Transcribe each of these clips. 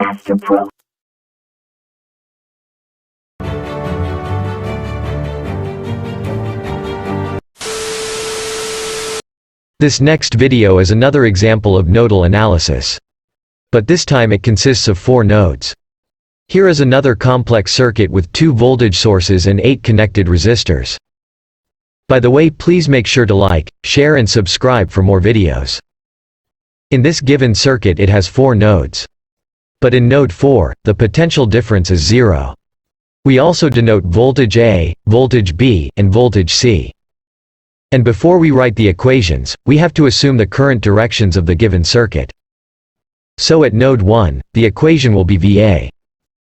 Astro Pro. This next video is another example of nodal analysis. But this time it consists of 4 nodes. Here is another complex circuit with 2 voltage sources and 8 connected resistors. By the way, please make sure to like, share and subscribe for more videos. In this given circuit it has 4 nodes. But in node 4, the potential difference is 0. We also denote voltage A, voltage B, and voltage C. And before we write the equations, we have to assume the current directions of the given circuit. So at node 1, the equation will be VA.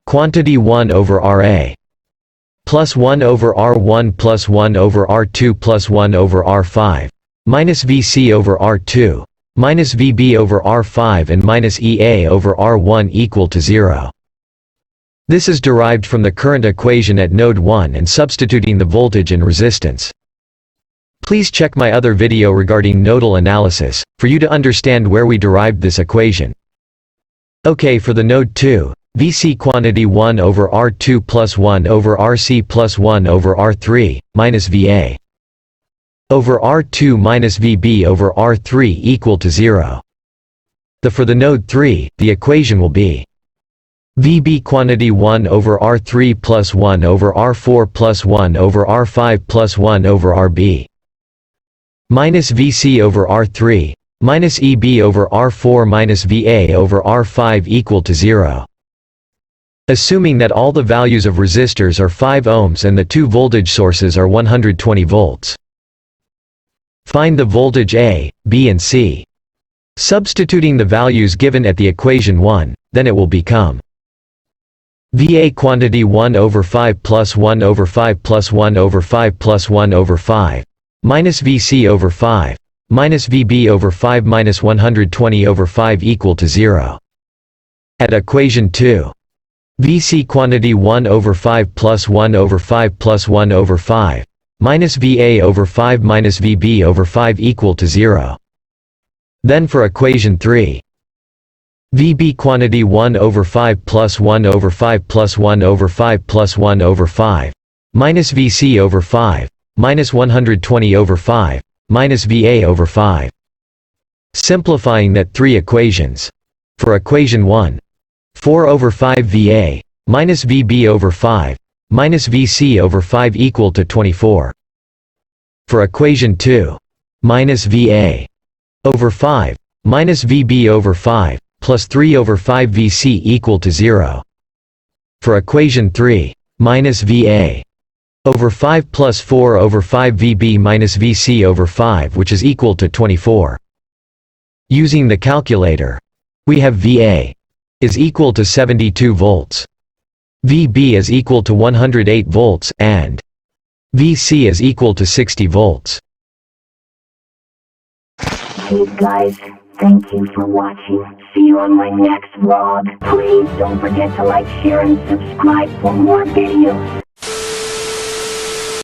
Quantity 1 over RA. Plus 1 over R1 plus 1 over R2 plus 1 over R5. Minus VC over R2. Minus VB over R5 and minus EA over R1 equal to 0. This is derived from the current equation at node 1 and substituting the voltage and resistance. Please check my other video regarding nodal analysis, for you to understand where we derived this equation. Okay, for the node 2, VC quantity 1 over R2 plus 1 over RC plus 1 over R3, minus VA over R2 minus VB over R3 equal to 0. For the node 3, the equation will be VB quantity 1 over R3 plus 1 over R4 plus 1 over R5 plus 1 over RB. Minus VC over R3, minus EB over R4 minus VA over R5 equal to 0. Assuming that all the values of resistors are 5 ohms and the 2 voltage sources are 120 volts. Find the voltage A, B and C. Substituting the values given at the equation 1, then it will become VA quantity 1 over 5 plus 1 over 5 plus 1 over 5 plus 1 over 5. Minus VC over 5, minus VB over 5 minus 120 over 5 equal to 0. At equation 2, VC quantity 1 over 5 plus 1 over 5 plus 1 over 5, minus VA over 5 minus VB over 5 equal to 0. Then for equation 3, VB quantity 1 over 5 plus 1 over 5 plus 1 over 5 plus 1 over 5, minus VC over 5, minus 120 over 5, minus VA over 5. Simplifying that 3 equations. For equation 1, 4 over 5 VA, minus VB over 5, minus VC over 5 equal to 24. For equation 2, minus VA over 5, minus VB over 5, plus 3 over 5 VC equal to 0. For equation 3, minus VA over 5 plus 4 over 5 VB minus VC over 5 which is equal to 24. Using the calculator, we have VA is equal to 72 volts, VB is equal to 108 volts, and VC is equal to 60 volts. Hey guys, thank you for watching. See you on my next vlog. Please don't forget to like, share and subscribe for more videos.